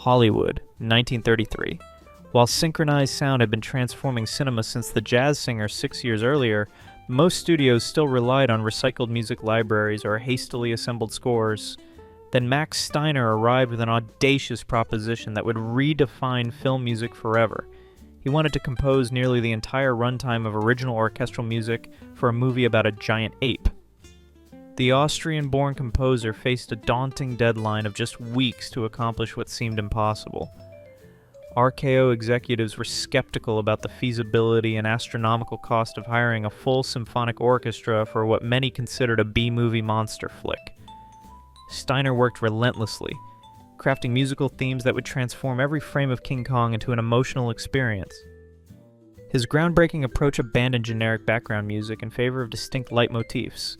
Hollywood, 1933. While synchronized sound had been transforming cinema since The Jazz Singer 6 years earlier, most studios still relied on recycled music libraries or hastily assembled scores. Then Max Steiner arrived with an audacious proposition that would redefine film music forever. He wanted to compose nearly the entire runtime of original orchestral music for a movie about a giant ape. The Austrian-born composer faced a daunting deadline of just weeks to accomplish what seemed impossible. RKO executives were skeptical about the feasibility and astronomical cost of hiring a full symphonic orchestra for what many considered a B-movie monster flick. Steiner worked relentlessly, crafting musical themes that would transform every frame of King Kong into an emotional experience. His groundbreaking approach abandoned generic background music in favor of distinct leitmotifs,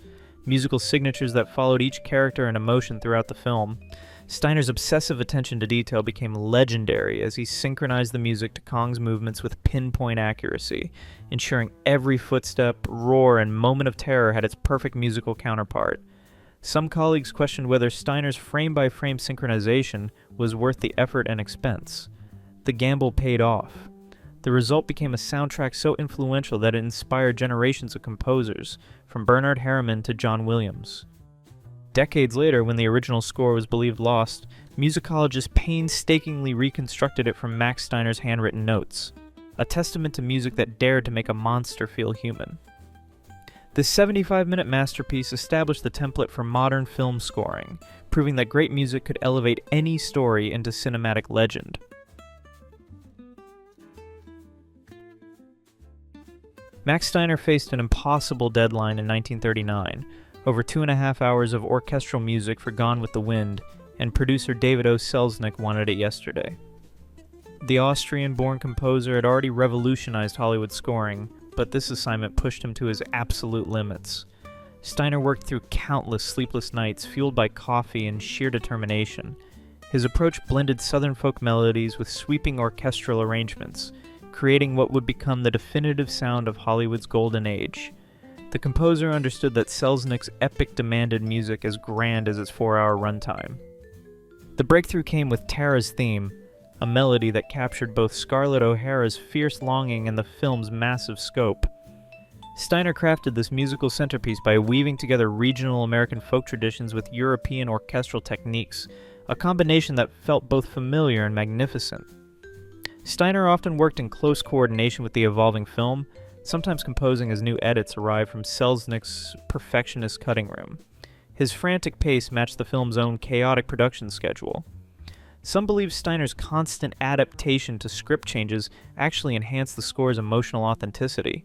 musical signatures that followed each character and emotion throughout the film. Steiner's obsessive attention to detail became legendary as he synchronized the music to Kong's movements with pinpoint accuracy, ensuring every footstep, roar, and moment of terror had its perfect musical counterpart. Some colleagues questioned whether Steiner's frame-by-frame synchronization was worth the effort and expense. The gamble paid off. The result became a soundtrack so influential that it inspired generations of composers, from Bernard Herrmann to John Williams. Decades later, when the original score was believed lost, musicologists painstakingly reconstructed it from Max Steiner's handwritten notes, a testament to music that dared to make a monster feel human. This 75-minute masterpiece established the template for modern film scoring, proving that great music could elevate any story into cinematic legend. Max Steiner faced an impossible deadline in 1939, over 2.5 hours of orchestral music for Gone with the Wind, and producer David O. Selznick wanted it yesterday. The Austrian-born composer had already revolutionized Hollywood scoring, but this assignment pushed him to his absolute limits. Steiner worked through countless sleepless nights fueled by coffee and sheer determination. His approach blended Southern folk melodies with sweeping orchestral arrangements, creating what would become the definitive sound of Hollywood's golden age. The composer understood that Selznick's epic demanded music as grand as its 4-hour runtime. The breakthrough came with Tara's theme, a melody that captured both Scarlett O'Hara's fierce longing and the film's massive scope. Steiner crafted this musical centerpiece by weaving together regional American folk traditions with European orchestral techniques, a combination that felt both familiar and magnificent. Steiner often worked in close coordination with the evolving film, sometimes composing as new edits arrived from Selznick's perfectionist cutting room. His frantic pace matched the film's own chaotic production schedule. Some believe Steiner's constant adaptation to script changes actually enhanced the score's emotional authenticity.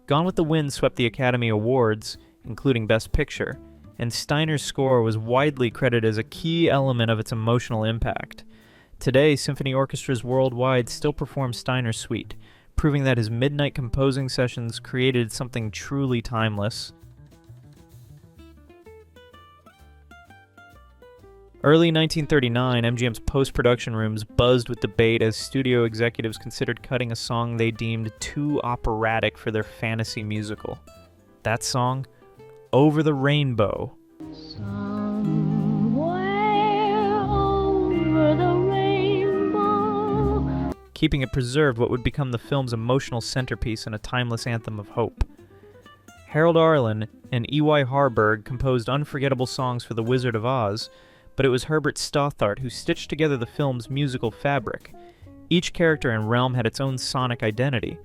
Gone with the Wind swept the Academy Awards, including Best Picture, and Steiner's score was widely credited as a key element of its emotional impact. Today, symphony orchestras worldwide still perform Steiner's suite, proving that his midnight composing sessions created something truly timeless. Early 1939, MGM's post-production rooms buzzed with debate as studio executives considered cutting a song they deemed too operatic for their fantasy musical. That song? Over the Rainbow. Somewhere over the rainbow. Keeping it preserved what would become the film's emotional centerpiece and a timeless anthem of hope. Harold Arlen and E.Y. Harburg composed unforgettable songs for The Wizard of Oz, but it was Herbert Stothart who stitched together the film's musical fabric. Each character and realm had its own sonic identity: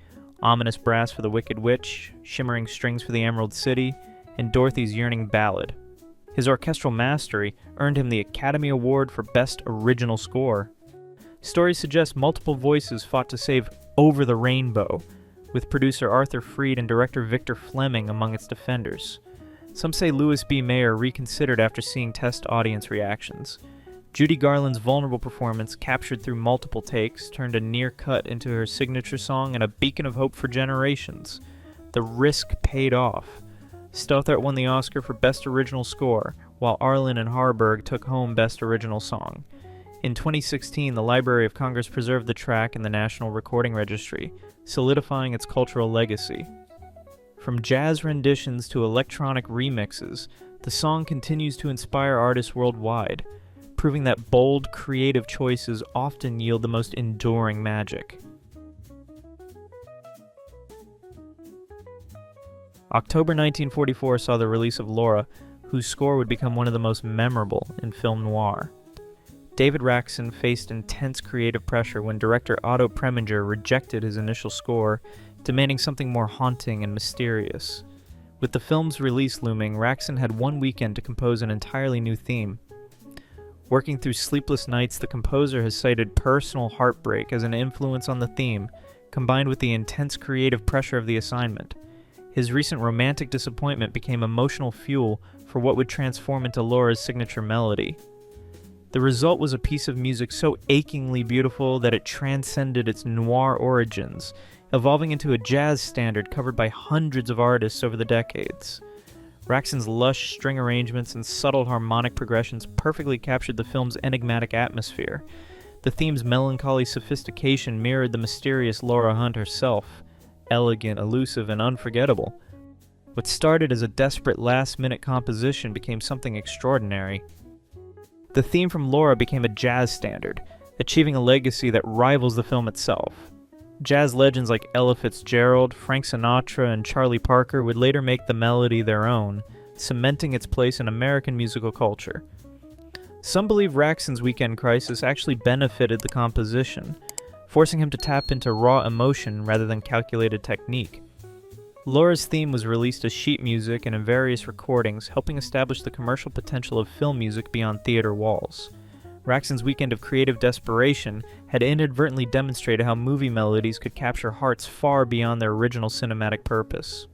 ominous brass for the Wicked Witch, shimmering strings for the Emerald City, and Dorothy's yearning ballad. His orchestral mastery earned him the Academy Award for Best Original Score. Stories suggest multiple voices fought to save Over the Rainbow, with producer Arthur Freed and director Victor Fleming among its defenders. Some say Louis B. Mayer reconsidered after seeing test audience reactions. Judy Garland's vulnerable performance, captured through multiple takes, turned a near cut into her signature song and a beacon of hope for generations. The risk paid off. Stothart won the Oscar for Best Original Score, while Arlen and Harburg took home Best Original Song. In 2016, the Library of Congress preserved the track in the National Recording Registry, solidifying its cultural legacy. From jazz renditions to electronic remixes, the song continues to inspire artists worldwide. proving that bold, creative choices often yield the most enduring magic. October 1944 saw the release of Laura, whose score would become one of the most memorable in film noir. David Raksin faced intense creative pressure when director Otto Preminger rejected his initial score, demanding something more haunting and mysterious. With the film's release looming, Raksin had one weekend to compose an entirely new theme. Working through sleepless nights, the composer has cited personal heartbreak as an influence on the theme, combined with the intense creative pressure of the assignment. His recent romantic disappointment became emotional fuel for what would transform into Laura's signature melody. The result was a piece of music so achingly beautiful that it transcended its noir origins, evolving into a jazz standard covered by hundreds of artists over the decades. Raksin's lush string arrangements and subtle harmonic progressions perfectly captured the film's enigmatic atmosphere. The theme's melancholy sophistication mirrored the mysterious Laura Hunt herself, elegant, elusive, and unforgettable. What started as a desperate last-minute composition became something extraordinary. The theme from Laura became a jazz standard, achieving a legacy that rivals the film itself. Jazz legends like Ella Fitzgerald, Frank Sinatra, and Charlie Parker would later make the melody their own, cementing its place in American musical culture. Some believe Raksin's Weekend Crisis actually benefited the composition, forcing him to tap into raw emotion rather than calculated technique. Laura's theme was released as sheet music and in various recordings, helping establish the commercial potential of film music beyond theater walls. Raksin's weekend of creative desperation had inadvertently demonstrated how movie melodies could capture hearts far beyond their original cinematic purpose.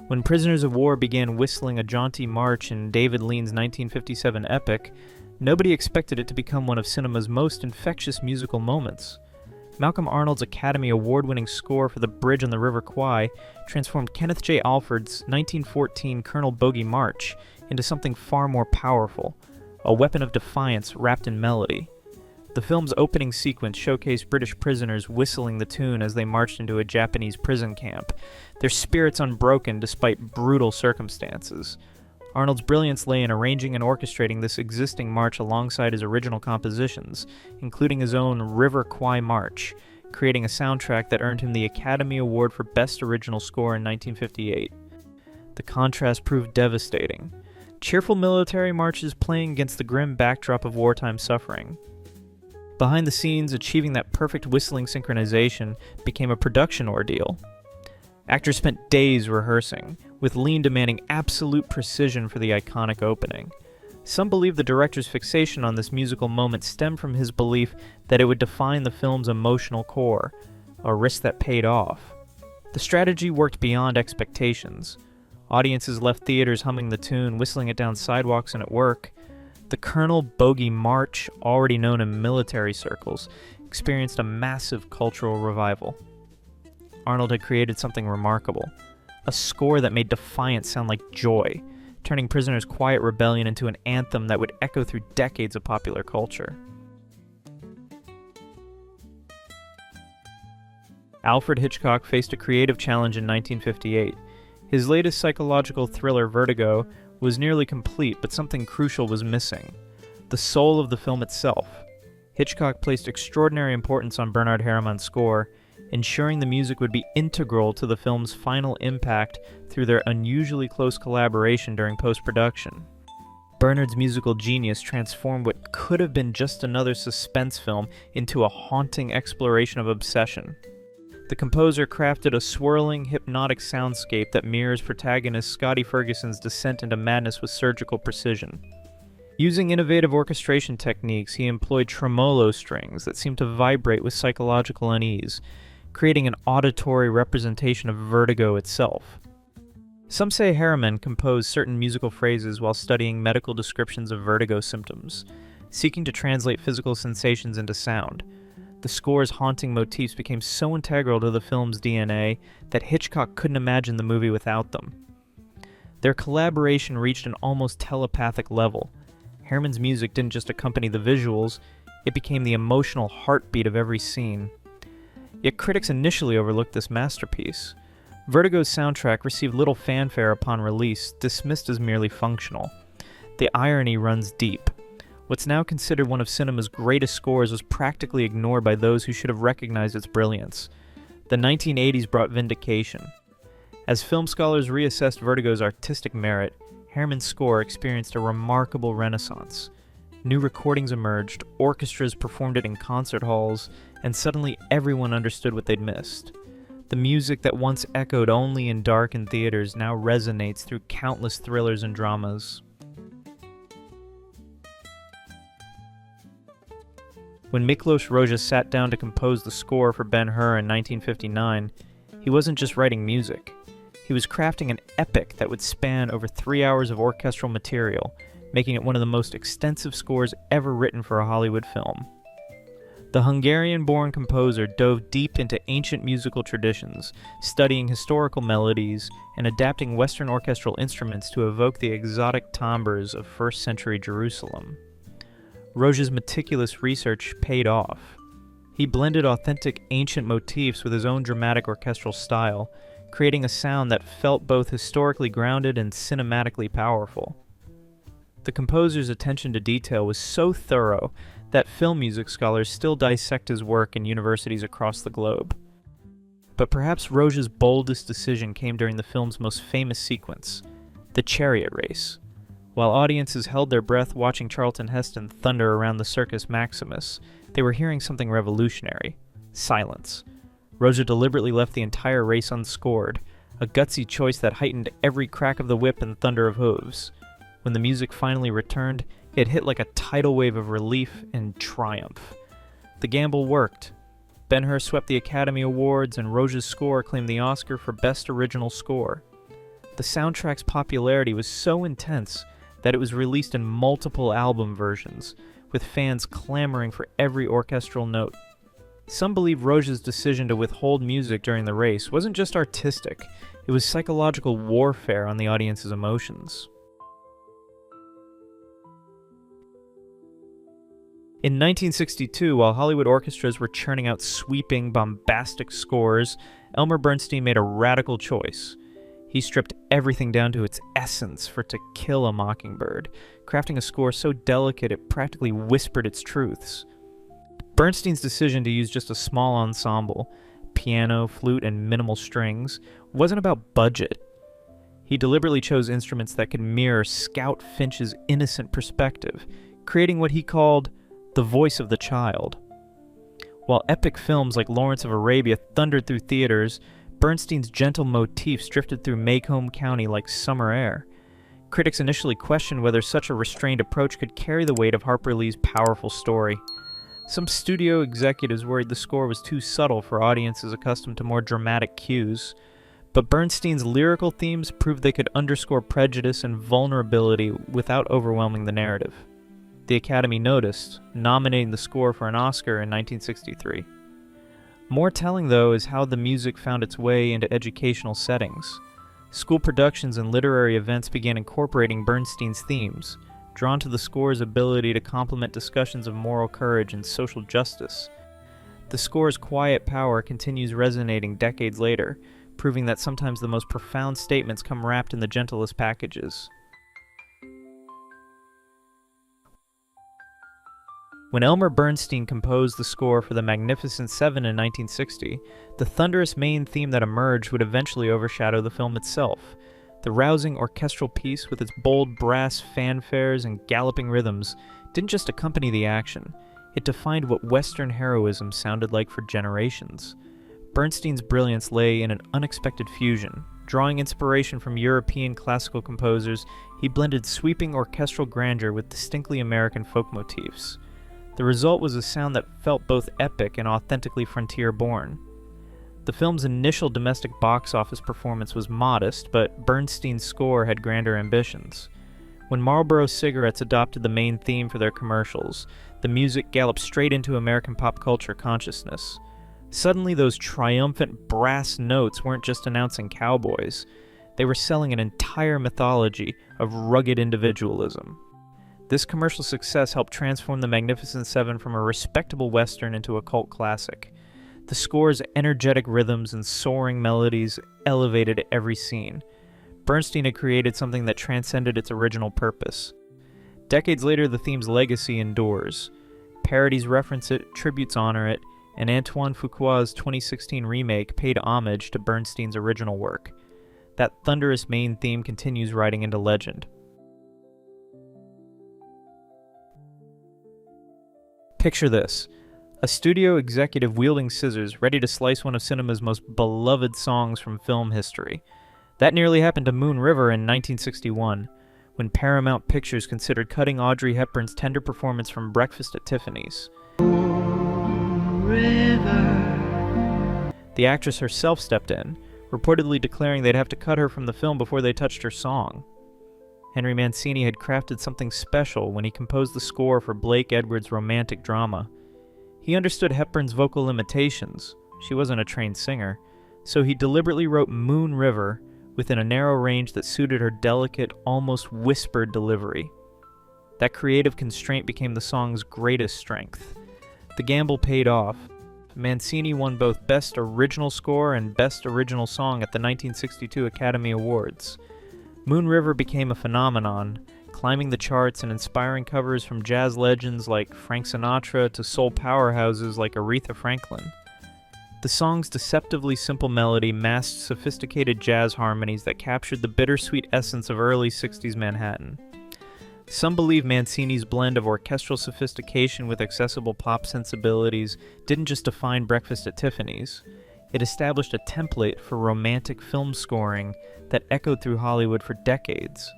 When Prisoners of War began whistling a jaunty march in David Lean's 1957 epic, nobody expected it to become one of cinema's most infectious musical moments. Malcolm Arnold's Academy Award-winning score for the bridge on the River Kwai transformed Kenneth J. Alford's 1914 Colonel Bogey March into something far more powerful, a weapon of defiance wrapped in melody. The film's opening sequence showcased British prisoners whistling the tune as they marched into a Japanese prison camp, their spirits unbroken despite brutal circumstances. Arnold's brilliance lay in arranging and orchestrating this existing march alongside his original compositions, including his own River Kwai March, creating a soundtrack that earned him the Academy Award for Best Original Score in 1958. The contrast proved devastating. Cheerful military marches playing against the grim backdrop of wartime suffering. Behind the scenes, achieving that perfect whistling synchronization became a production ordeal. Actors spent days rehearsing, with Lean demanding absolute precision for the iconic opening. Some believe the director's fixation on this musical moment stemmed from his belief that it would define the film's emotional core, a risk that paid off. The strategy worked beyond expectations. Audiences left theaters humming the tune, whistling it down sidewalks and at work. The Colonel Bogey March, already known in military circles, experienced a massive cultural revival. Arnold had created something remarkable, a score that made defiance sound like joy, turning Prisoner's quiet rebellion into an anthem that would echo through decades of popular culture. Alfred Hitchcock faced a creative challenge in 1958. His latest psychological thriller, Vertigo, was nearly complete, but something crucial was missing: the soul of the film itself. Hitchcock placed extraordinary importance on Bernard Herrmann's score, ensuring the music would be integral to the film's final impact through their unusually close collaboration during post-production. Bernard's musical genius transformed what could have been just another suspense film into a haunting exploration of obsession. The composer crafted a swirling, hypnotic soundscape that mirrors protagonist Scotty Ferguson's descent into madness with surgical precision. Using innovative orchestration techniques, he employed tremolo strings that seemed to vibrate with psychological unease, creating an auditory representation of Vertigo itself. Some say Herrmann composed certain musical phrases while studying medical descriptions of vertigo symptoms, seeking to translate physical sensations into sound. The score's haunting motifs became so integral to the film's DNA that Hitchcock couldn't imagine the movie without them. Their collaboration reached an almost telepathic level. Herrmann's music didn't just accompany the visuals, it became the emotional heartbeat of every scene. Yet critics initially overlooked this masterpiece. Vertigo's soundtrack received little fanfare upon release, dismissed as merely functional. The irony runs deep. What's now considered one of cinema's greatest scores was practically ignored by those who should have recognized its brilliance. The 1980s brought vindication. As film scholars reassessed Vertigo's artistic merit, Herrmann's score experienced a remarkable renaissance. New recordings emerged, orchestras performed it in concert halls, and suddenly everyone understood what they'd missed. The music that once echoed only in darkened theaters now resonates through countless thrillers and dramas. When Miklos Rozsa sat down to compose the score for Ben-Hur in 1959, he wasn't just writing music. He was crafting an epic that would span over 3 hours of orchestral material, making it one of the most extensive scores ever written for a Hollywood film. The Hungarian-born composer dove deep into ancient musical traditions, studying historical melodies and adapting Western orchestral instruments to evoke the exotic timbres of first-century Jerusalem. Rozsa's meticulous research paid off. He blended authentic ancient motifs with his own dramatic orchestral style, creating a sound that felt both historically grounded and cinematically powerful. The composer's attention to detail was so thorough that film music scholars still dissect his work in universities across the globe. But perhaps Rozsa's boldest decision came during the film's most famous sequence, the chariot race. While audiences held their breath watching Charlton Heston thunder around the Circus Maximus, they were hearing something revolutionary: silence. Rozsa deliberately left the entire race unscored, a gutsy choice that heightened every crack of the whip and thunder of hooves. When the music finally returned, it hit like a tidal wave of relief and triumph. The gamble worked. Ben-Hur swept the Academy Awards, and Rozsa's score claimed the Oscar for Best Original Score. The soundtrack's popularity was so intense that it was released in multiple album versions, with fans clamoring for every orchestral note. Some believe Rozsa's decision to withhold music during the race wasn't just artistic, it was psychological warfare on the audience's emotions. In 1962, while Hollywood orchestras were churning out sweeping, bombastic scores, Elmer Bernstein made a radical choice. He stripped everything down to its essence for To Kill a Mockingbird, crafting a score so delicate it practically whispered its truths. Bernstein's decision to use just a small ensemble, piano, flute, and minimal strings, wasn't about budget. He deliberately chose instruments that could mirror Scout Finch's innocent perspective, creating what he called the voice of the child. While epic films like Lawrence of Arabia thundered through theaters, Bernstein's gentle motifs drifted through Macomb County like summer air. Critics initially questioned whether such a restrained approach could carry the weight of Harper Lee's powerful story. Some studio executives worried the score was too subtle for audiences accustomed to more dramatic cues, but Bernstein's lyrical themes proved they could underscore prejudice and vulnerability without overwhelming the narrative. The Academy noticed, nominating the score for an Oscar in 1963. More telling, though, is how the music found its way into educational settings. School productions and literary events began incorporating Bernstein's themes, drawn to the score's ability to complement discussions of moral courage and social justice. The score's quiet power continues resonating decades later, proving that sometimes the most profound statements come wrapped in the gentlest packages. When Elmer Bernstein composed the score for The Magnificent Seven in 1960, the thunderous main theme that emerged would eventually overshadow the film itself. The rousing orchestral piece, with its bold brass fanfares and galloping rhythms, didn't just accompany the action, it defined what Western heroism sounded like for generations. Bernstein's brilliance lay in an unexpected fusion. Drawing inspiration from European classical composers, he blended sweeping orchestral grandeur with distinctly American folk motifs. The result was a sound that felt both epic and authentically frontier-born. The film's initial domestic box office performance was modest, but Bernstein's score had grander ambitions. When Marlboro cigarettes adopted the main theme for their commercials, the music galloped straight into American pop culture consciousness. Suddenly, those triumphant brass notes weren't just announcing cowboys. They were selling an entire mythology of rugged individualism. This commercial success helped transform The Magnificent Seven from a respectable Western into a cult classic. The score's energetic rhythms and soaring melodies elevated every scene. Bernstein had created something that transcended its original purpose. Decades later, the theme's legacy endures. Parodies reference it, tributes honor it, and Antoine Fuqua's 2016 remake paid homage to Bernstein's original work. That thunderous main theme continues writing into legend. Picture this. A studio executive wielding scissors, ready to slice one of cinema's most beloved songs from film history. That nearly happened to Moon River in 1961, when Paramount Pictures considered cutting Audrey Hepburn's tender performance from Breakfast at Tiffany's. River. The actress herself stepped in, reportedly declaring they'd have to cut her from the film before they touched her song. Henry Mancini had crafted something special when he composed the score for Blake Edwards' romantic drama. He understood Hepburn's vocal limitations. She wasn't a trained singer, so he deliberately wrote Moon River within a narrow range that suited her delicate, almost whispered delivery. That creative constraint became the song's greatest strength. The gamble paid off. Mancini won both Best Original Score and Best Original Song at the 1962 Academy Awards. Moon River became a phenomenon, climbing the charts and inspiring covers from jazz legends like Frank Sinatra to soul powerhouses like Aretha Franklin. The song's deceptively simple melody masked sophisticated jazz harmonies that captured the bittersweet essence of early 60s Manhattan. Some believe Mancini's blend of orchestral sophistication with accessible pop sensibilities didn't just define Breakfast at Tiffany's. It established a template for romantic film scoring that echoed through Hollywood for decades.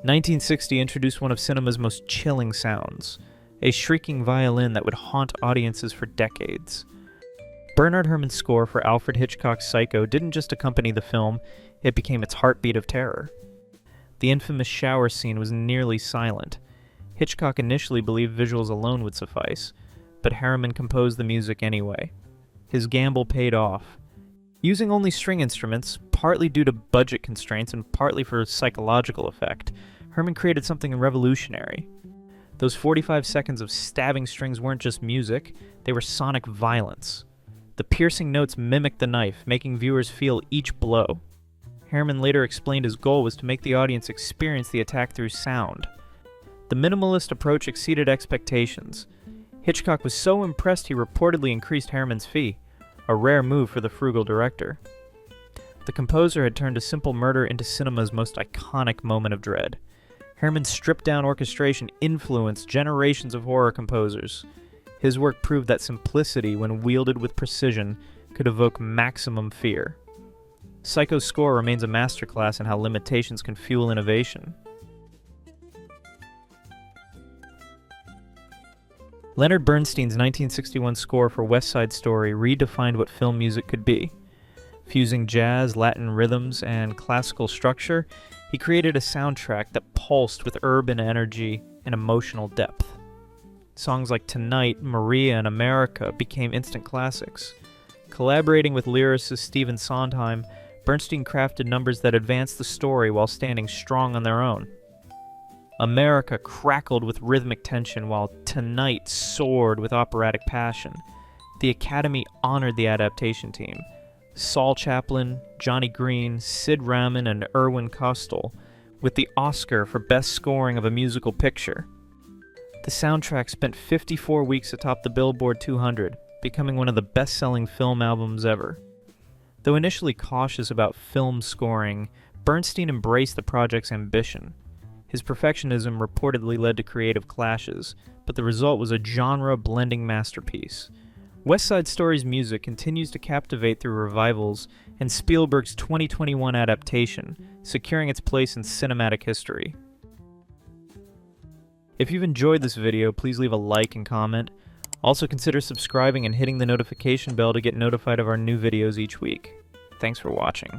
1960 introduced one of cinema's most chilling sounds, a shrieking violin that would haunt audiences for decades. Bernard Herrmann's score for Alfred Hitchcock's Psycho didn't just accompany the film, it became its heartbeat of terror. The infamous shower scene was nearly silent. Hitchcock initially believed visuals alone would suffice, but Herrmann composed the music anyway. His gamble paid off. Using only string instruments, partly due to budget constraints and partly for psychological effect, Herrmann created something revolutionary. Those 45 seconds of stabbing strings weren't just music, they were sonic violence. The piercing notes mimicked the knife, making viewers feel each blow. Herrmann later explained his goal was to make the audience experience the attack through sound. The minimalist approach exceeded expectations. Hitchcock was so impressed he reportedly increased Herrmann's fee, a rare move for the frugal director. The composer had turned a simple murder into cinema's most iconic moment of dread. Herrmann's stripped-down orchestration influenced generations of horror composers. His work proved that simplicity, when wielded with precision, could evoke maximum fear. Psycho's score remains a masterclass in how limitations can fuel innovation. Leonard Bernstein's 1961 score for West Side Story redefined what film music could be. Fusing jazz, Latin rhythms, and classical structure, he created a soundtrack that pulsed with urban energy and emotional depth. Songs like Tonight, Maria, and America became instant classics. Collaborating with lyricist Stephen Sondheim, Bernstein crafted numbers that advanced the story while standing strong on their own. America crackled with rhythmic tension while Tonight soared with operatic passion. The Academy honored the adaptation team. Saul Chaplin, Johnny Green, Sid Raman, and Irwin Kostal, with the Oscar for Best Scoring of a Musical Picture. The soundtrack spent 54 weeks atop the Billboard 200, becoming one of the best-selling film albums ever. Though initially cautious about film scoring, Bernstein embraced the project's ambition. His perfectionism reportedly led to creative clashes, but the result was a genre-blending masterpiece. West Side Story's music continues to captivate through revivals, and Spielberg's 2021 adaptation, securing its place in cinematic history. If you've enjoyed this video, please leave a like and comment. Also consider subscribing and hitting the notification bell to get notified of our new videos each week. Thanks for watching.